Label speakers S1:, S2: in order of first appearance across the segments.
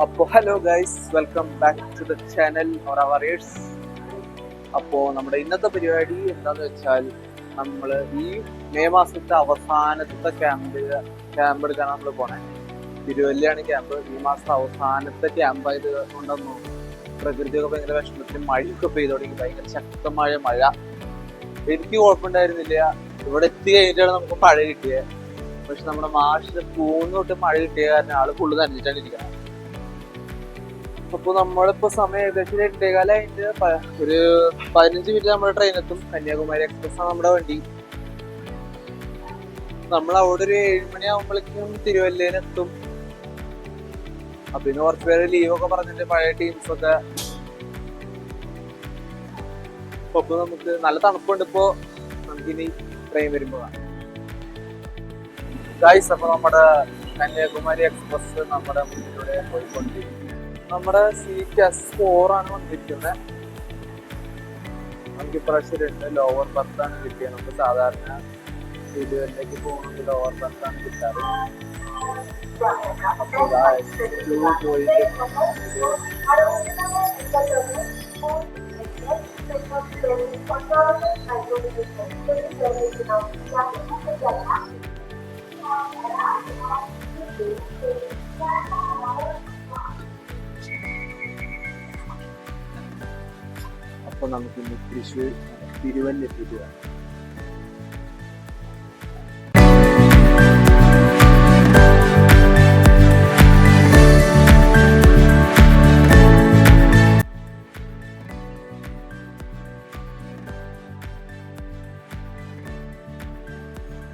S1: അപ്പോൾ hello guys, welcome back to the channel warriors. അപ്പോൾ നമ്മുടെ ഇന്നത്തെ പരിപാടി എന്താണെന്ന് വെച്ചാൽ, നമ്മൾ ഈ മെയ് മാസത്തെ അവസാനത്തെ ക്യാമ്പ് എടുക്കാൻ നമ്മൾ പോണേ. തിരുവല്ലയാണ് ക്യാമ്പ്. ഈ മാസത്തെ അവസാനത്തെ ക്യാമ്പ് ആയത് കൊണ്ടൊന്നും പ്രകൃതിയൊക്കെ ഭയങ്കര വിഷമത്തിന് മഴയൊക്കെ പെയ്തു തുടങ്ങി. ഭയങ്കര ശക്തമായ മഴ. എനിക്ക് കുഴപ്പമുണ്ടായിരുന്നില്ല. ഇവിടെ എത്തി കഴിഞ്ഞിട്ടാണ് നമുക്ക് മഴ കിട്ടിയത്. പക്ഷെ നമ്മുടെ മാഷിന്റെ പൂന്ന് തൊട്ട് മഴ കിട്ടിയ കാരണം ആള് ഫുള്ള് നനഞ്ഞിട്ടാണ് ഇരിക്കുന്നത്. അപ്പൊ നമ്മളിപ്പോ സമയം ഏകദേശം 8:15 അതിന്റെ ഒരു 15 മിനിറ്റ് നമ്മുടെ ട്രെയിനെത്തും. കന്യാകുമാരി എക്സ്പ്രസ് ആണ് നമ്മുടെ വണ്ടി. നമ്മൾ അവിടെ ഒരു 7 മണിയാകുമ്പോഴേക്കും തിരുവല്ലയിലെത്തും. അപ്പൊ ഇന്ന് കുറച്ച് പേര് ലീവൊക്കെ പറഞ്ഞിട്ട് പഴയ ടീംസൊക്കെ. അപ്പൊ നമുക്ക് നല്ല തണുപ്പുണ്ട്. ഇപ്പോ നമുക്കിനി ട്രെയിൻ വരുമ്പോ ഗൈസ്, അപ്പൊ നമ്മുടെ കന്യാകുമാരി എക്സ്പ്രസ് നമ്മുടെ മുന്നിലൂടെ പോയിക്കൊണ്ടിരിക്കും. നമ്മുടെ സീറ്റ് S4 ആണ് വന്നിരിക്കുന്നത്. നമുക്ക് പ്രഷർ ഉണ്ട്. ലോവർ ബർത്താണ് കിട്ടിയത്. നമുക്ക് സാധാരണ തിരുവല്ലയ്ക്ക് പോകുന്നത് ലോവർ ബർത്താണ് കിട്ടാറ്. അപ്പോൾ പോയിട്ട് അപ്പൊ നമുക്കിന്ന് തൃശ്ശൂർ തിരുവല്ല എത്തിക്കുക.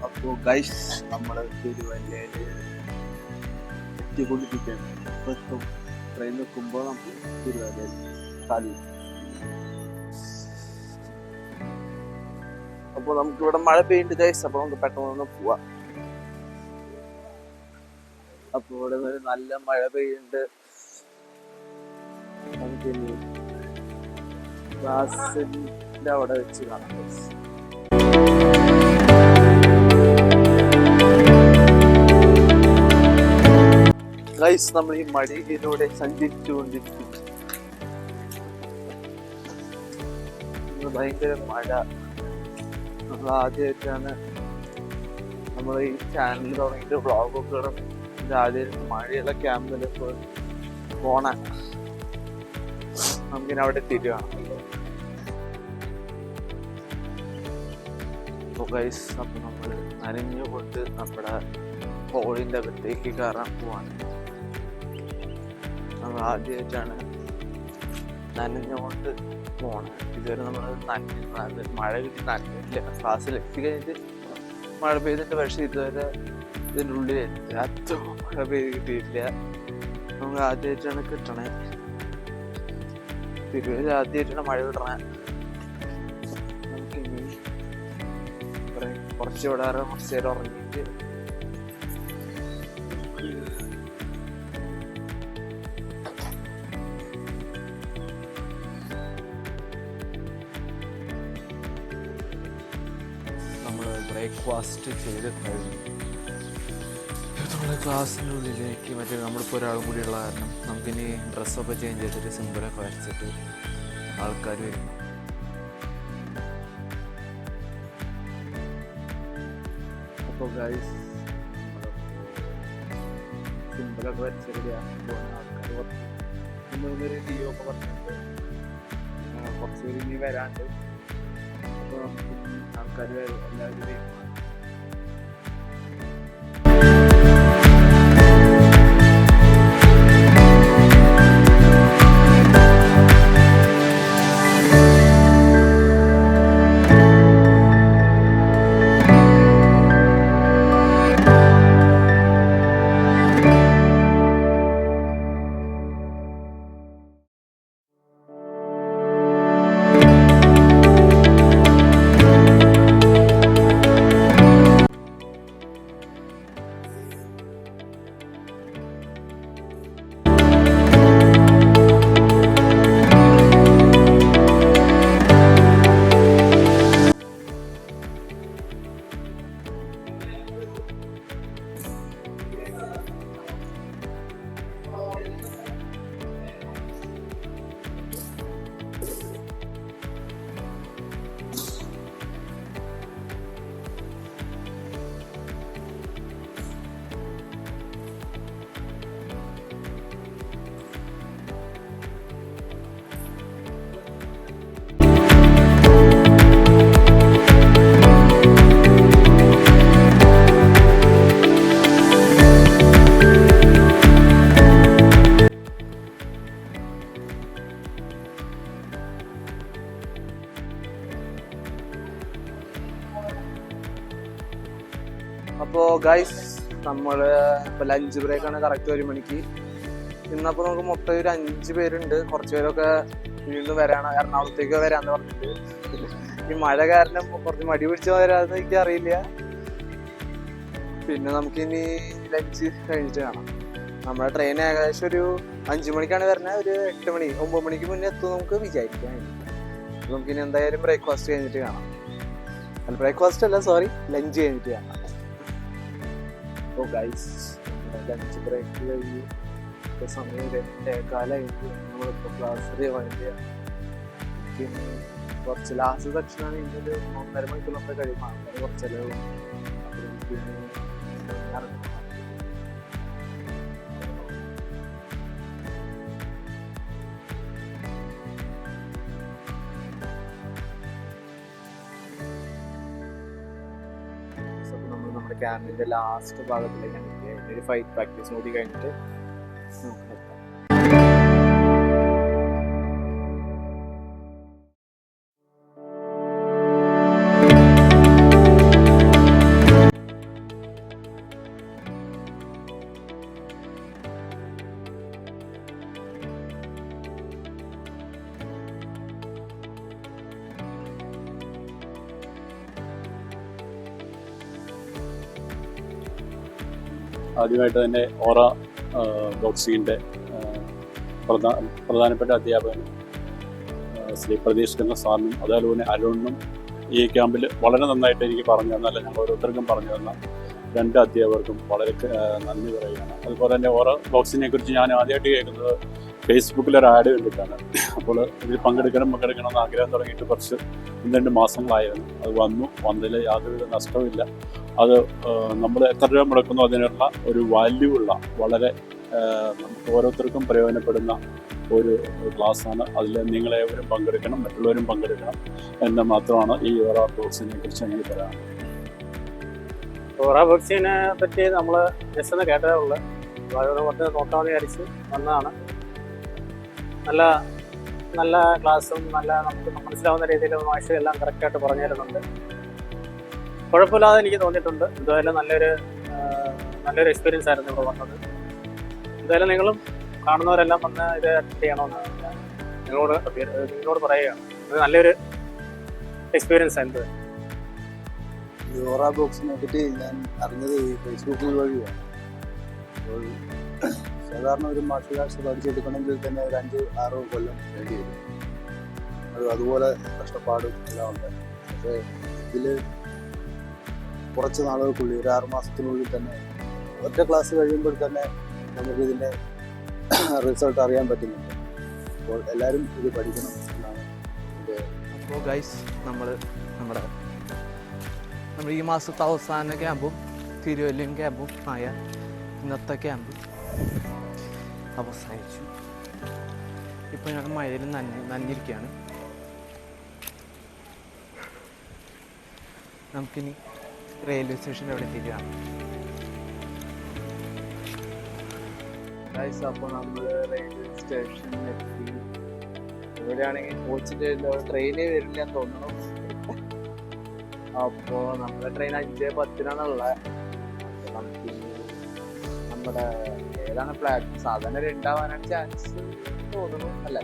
S1: അപ്പോ ഗൈസ്, നമ്മള് തിരുവല്ലയില് എത്തിക്കൊണ്ടിരിക്കുകയാണ്. ഇപ്പം ട്രെയിൻ നിൽക്കുമ്പോൾ നമുക്ക് തിരുവല്ലയിൽ സാധിക്കും. അപ്പൊ നമുക്ക് ഇവിടെ മഴ പെയ്യുന്നുണ്ട് ഗൈസ്. അപ്പൊ നമുക്ക് പെട്ടെന്ന് പോവാം. അപ്പൊ ഇവിടെ നല്ല മഴ പെയ്യുന്നുണ്ട്. നമുക്ക് ക്ലാസ്സിന്റെ അവിടെ വെച്ച് കാണാം ഗൈസ്. നമ്മൾ ഈ മഴയിലൂടെ സഞ്ചരിച്ചുകൊണ്ടിരിക്കും. ഭയങ്കര മഴ. നമ്മൾ ആദ്യമായിട്ടാണ് നമ്മൾ ഈ ചാനൽ തുടങ്ങിയിട്ട് വ്ളോഗൊക്കെ ഇടും. ഇത് ആദ്യമായിട്ട് മഴയുള്ള ക്യാമ്പിലൊക്കെ പോണ. നമുക്കിനി അവിടെ എത്തിയിട്ട് ഗൈസ്. അപ്പൊ നമ്മൾ നനഞ്ഞുകൊണ്ട് നമ്മുടെ ഹോളിന്റെ അകത്തേക്ക് കയറാൻ പോവാണ്. നമ്മൾ ആദ്യമായിട്ടാണ് നനഞ്ഞുകൊണ്ട് പോണത്. ഇതുവരെ നമ്മൾ മഴ കിട്ടി നനഞ്ഞില്ല. ക്ലാസ്സിൽ എത്തി കഴിഞ്ഞിട്ട് മഴ പെയ്തിട്ട്. പക്ഷെ ഇതുവരെ ഇതിൻ്റെ ഉള്ളിൽ ഏറ്റവും മഴ പെയ്ത് കിട്ടിയിട്ടില്ല. നമുക്ക് ആദ്യമായിട്ടാണ് കിട്ടണേ. തിരുവല്ല ആദ്യമായിട്ടാണ് മഴ കിട്ടണേ. നമുക്കിനി കുറച്ച് വിടാറ് കുറച്ച് നേരം ഉറങ്ങിയിട്ട് ബ്രേക്ക്ഫാസ്റ്റ് ചെയ്ത് കഴിഞ്ഞു. നമ്മുടെ ക്ലാസ്സിൻ്റെ ഉള്ളിലേക്ക് നമ്മളിപ്പോൾ ഒരാളും കൂടി ഉള്ള കാരണം നമുക്കിനി ഡ്രസ്സൊക്കെ ചേഞ്ച് ചെയ്തിട്ട് സിമ്പിളൊക്കെ വരച്ചിട്ട് ആൾക്കാർ വരും. അപ്പോൾ ഗൈസ്, സിമ്പിളൊക്കെ വരച്ചിട്ട് ആൾക്കാർ കുറച്ച് ലീവ് ഒക്കെ പറഞ്ഞിട്ട് കുറച്ച് പേര് ഇനി വരാണ്ട്. അപ്പോൾ ആൾക്കാർ എല്ലാവരും വരും. ഗൈസ് നമ്മൾ ഇപ്പോൾ ലഞ്ച് ബ്രേക്കാണ് കറക്റ്റ് 1 മണിക്ക്. ഇന്നപ്പോൾ നമുക്ക് മൊത്തം ഒരു 5 പേരുണ്ട്. കുറച്ച് പേരൊക്കെ വീണ്ടും വരാണ്, എറണാകുളത്തേക്ക് വരാന്ന് പറഞ്ഞിട്ട്. ഈ മഴ കാരണം കുറച്ച് മടി പിടിച്ച് വരാമെന്ന് എനിക്ക് അറിയില്ല. പിന്നെ നമുക്കിനി ലഞ്ച് കഴിഞ്ഞിട്ട് കാണാം. നമ്മുടെ ട്രെയിൻ ഏകദേശം ഒരു 5 മണിക്കാണ് വരുന്നത്. ഒരു 8 മണി 9 മണിക്ക് മുന്നേ എത്തും നമുക്ക് വിചാരിക്കാം. നമുക്കിനി എന്തായാലും ബ്രേക്ക്ഫാസ്റ്റ് കഴിഞ്ഞിട്ട് കാണാം. അല്ല, ബ്രേക്ക്ഫാസ്റ്റ് അല്ല, സോറി, ലഞ്ച് കഴിഞ്ഞിട്ട് കാണാം. ഓ ഗൈസ്, ലഞ്ച് ബ്രേക്ക് കഴിഞ്ഞ് സമയം 2:15 നമ്മളിപ്പോൾ ക്ലാസ്സിൽ വണ്ടിയ. പിന്നെ കുറച്ച് ലാസ്റ്റ് സെക്ഷനാണ്. ഇനി ഒരു 1.5 മണിക്കൂർ കഴിയുമ്പോൾ അങ്ങനെ കുറച്ചല്ലേ ഉള്ളൂ. അപ്പോൾ നമുക്ക് ഇറങ്ങാം. നമ്മുടെ ക്യാമ്പിന്റെ ലാസ്റ്റ് ഭാഗത്തിലേക്കാണ് എത്തിയത്. ഒരു ഫൈറ്റ് പ്രാക്ടീസ് കൂടി കഴിഞ്ഞിട്ട്
S2: ആദ്യമായിട്ട് തന്നെ ഓറ ബോക്സിങ്ങിൻ്റെ പ്രധാനപ്പെട്ട അധ്യാപകനും ശ്രീ പ്രതീഷ് എന്ന സാറിനും അതേപോലെ അരുണിനും ഈ ക്യാമ്പിൽ വളരെ നന്നായിട്ട് എനിക്ക് പറഞ്ഞു തന്നല്ല, ഞങ്ങൾ ഓരോരുത്തർക്കും പറഞ്ഞു തന്ന 2 അധ്യാപകർക്കും വളരെ നന്ദി പറയുകയാണ്. അതുപോലെ തന്നെ ഓറ ബോക്സിങ്ങിനെ കുറിച്ച് ഞാൻ ആദ്യമായിട്ട് കേൾക്കുന്നത് ഫേസ്ബുക്കിലൊരു ആഡ് കണ്ടിട്ടാണ്. അപ്പോൾ ഇതിൽ പങ്കെടുക്കണമെന്ന് ആഗ്രഹം തുടങ്ങിയിട്ട് കുറച്ച് 1-2 മാസങ്ങളായിരുന്നു. അത് വന്നതിൽ യാതൊരുവിധ നഷ്ടവുമില്ല. അത് നമ്മൾ എത്ര രൂപ മുടക്കുന്നു അതിനുള്ള ഒരു വാല്യൂ ഉള്ള, വളരെ നമുക്ക് ഓരോരുത്തർക്കും പ്രയോജനപ്പെടുന്ന ഒരു ക്ലാസ്സാണ്. അതിൽ നിങ്ങളേവരും പങ്കെടുക്കണം, മറ്റുള്ളവരും പങ്കെടുക്കണം എന്ന് മാത്രമാണ് ഈ ഓറ ബോക്സിനെ കുറിച്ച് എനിക്ക് പറയാനുള്ളത്.
S3: ഓറ ബോക്സിനെ പറ്റി നമ്മൾ ജസ്റ്റ് ഒന്ന് കേട്ടതേ ഉള്ളൂ. കുറച്ച് നോക്കാമെന്ന് വിചാരിച്ച് വന്നതാണ്. നല്ല നല്ല ക്ലാസ്സും നല്ല നമുക്ക് മനസ്സിലാവുന്ന രീതിയിൽ മാഷ് എല്ലാം കറക്റ്റായിട്ട് പറഞ്ഞു തരുന്നുണ്ട്. കുഴപ്പമില്ലാതെ എനിക്ക് തോന്നിയിട്ടുണ്ട്. എന്തായാലും നല്ലൊരു എക്സ്പീരിയൻസ് ആയിരുന്നു ഇവിടെ വന്നത്. എന്തായാലും നിങ്ങളും കാണുന്നവരെല്ലാം വന്ന് ഇത് അറ്റൻഡ് ചെയ്യണമെന്ന് നിങ്ങളോട് പറയുകയാണ്. ഇത് നല്ലൊരു എക്സ്പീരിയൻസ് ആയിരുന്നു.
S4: ഈ ഓറ ബോക്സിനെ പറ്റി ഞാൻ അറിഞ്ഞത് ഫേസ്ബുക്കിൽ വഴിയാണ്. അപ്പോൾ സാധാരണ ഒരു മാർഷൽ ആർട്സ് പഠിച്ചെടുക്കണമെങ്കിൽ തന്നെ ഒരു 5-6 കൊല്ലം വേണ്ടി വരും. അതുപോലെ കഷ്ടപ്പാടും എല്ലാം ഉണ്ട്. പക്ഷേ ഇതിൽ കുറച്ച് നാളുകൾക്കുള്ളിൽ, ഒരു 6 മാസത്തിനുള്ളിൽ തന്നെ ഒറ്റ ക്ലാസ് കഴിയുമ്പോൾ തന്നെ നമുക്കിതിൻ്റെ റിസൾട്ട് അറിയാൻ പറ്റുന്നുണ്ട്. അപ്പോൾ എല്ലാവരും ഇത് പഠിക്കണം എന്നാണ് എൻ്റെ.
S1: അപ്പോൾ ഗൈസ്, നമ്മൾ ഈ മാസത്തെ അവസാന ക്യാമ്പും തിരുവല്ലയും ക്യാമ്പും ആയ ഇന്നത്തെ ക്യാമ്പ് അവസാനിച്ചു. ഇപ്പോൾ ഞങ്ങൾ മഴയിൽ നനഞ്ഞിരിക്കുകയാണ്. നമുക്കിനി റെയിൽവേ സ്റ്റേഷൻ്റെ അവിടെ എത്തിക്കുകയാണ്. അപ്പോൾ നമ്മൾ റെയിൽവേ സ്റ്റേഷനിൽ എത്തി. ഇവിടെയാണെങ്കിൽ കോച്ചിൻ്റെ ട്രെയിനേ വരില്ല എന്ന് തോന്നണം. അപ്പോൾ നമ്മുടെ ട്രെയിൻ 5:10-നാണുള്ളത്. നമുക്ക് നമ്മുടെ ഏതാണ് പ്ലാറ്റ്ഫോം, സാധാരണ 2 ചാൻസ് തോന്നുന്നു അല്ലേ?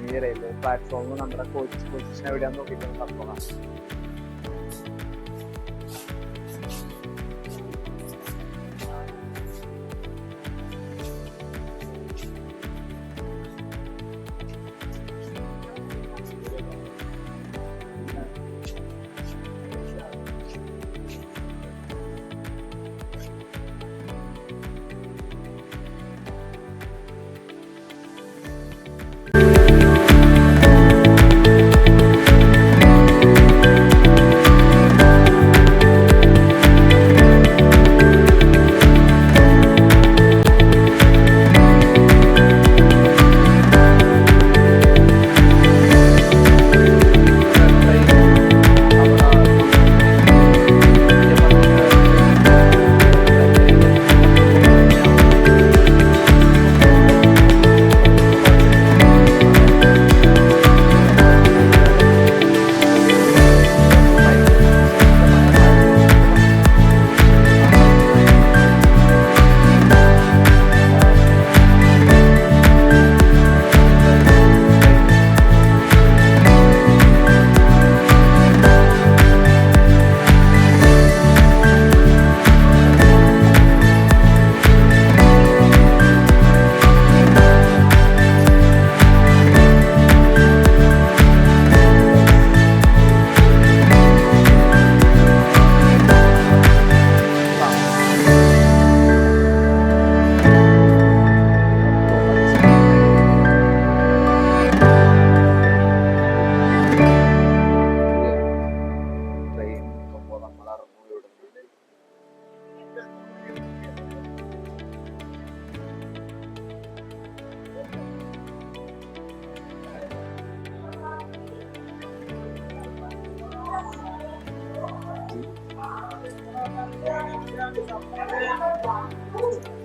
S1: ഈ റെയിൽവേ പ്ലാറ്റ്ഫോം നമ്മുടെ കോച്ച് പൊസിഷൻ എവിടെയാണെന്ന് നോക്കിയിട്ട് സംഭവം.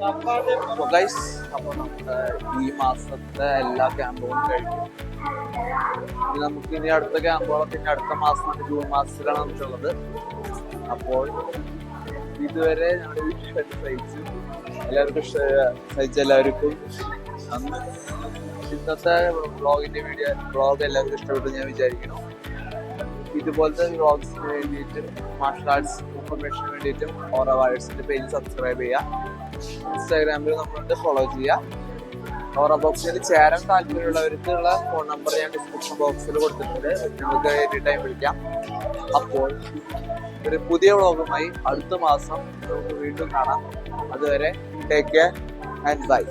S1: അപ്പോൾ ഗൈസ്, അപ്പോൾ നമ്മുടെ ഈ മാസത്തെ എല്ലാ ക്യാമ്പുകളും കഴിഞ്ഞു. ഇനി നമുക്ക് ഇനി അടുത്ത ക്യാമ്പുകളൊക്കെ ഇനി അടുത്ത മാസമാണ്, ജൂൺ മാസത്തിലാണ് നമുക്കുള്ളത്. അപ്പോൾ ഇതുവരെ ഞങ്ങളുടെ വീട്ടിൽ സഹിച്ചു എല്ലാവർക്കും സഹിച്ച എല്ലാവർക്കും നന്ദി. ഇന്നത്തെ വ്ളോഗ് എല്ലാവർക്കും ഇഷ്ടപ്പെട്ടു ഞാൻ വിചാരിക്കുന്നു. ഇതുപോലത്തെ വ്ളോഗ്സിന് വേണ്ടിയിട്ടും മാർഷൽ ആർട്സ് ഇൻഫർമേഷന് വേണ്ടിയിട്ടും ഓറ വായേഴ്സിന്റെ പേജ് സബ്സ്ക്രൈബ് ചെയ്യുക. ഇൻസ്റ്റാഗ്രാമിൽ നമ്മളുണ്ട്, ഫോളോ ചെയ്യുക. ഓറ ബോക്സിൽ ചേരാൻ താല്പര്യമുള്ളവർക്കുള്ള ഫോൺ നമ്പർ ഞാൻ ഡിസ്ക്രിപ്ഷൻ ബോക്സിൽ കൊടുത്തിട്ടുണ്ട്. നിങ്ങൾക്ക് എനി ടൈം വിളിക്കാം. അപ്പോൾ ഒരു പുതിയ വ്ളോഗുമായി അടുത്ത മാസം നമുക്ക് വീണ്ടും കാണാം. അതുവരെ ടേക്ക് കെയർ ആൻഡ് ബൈ.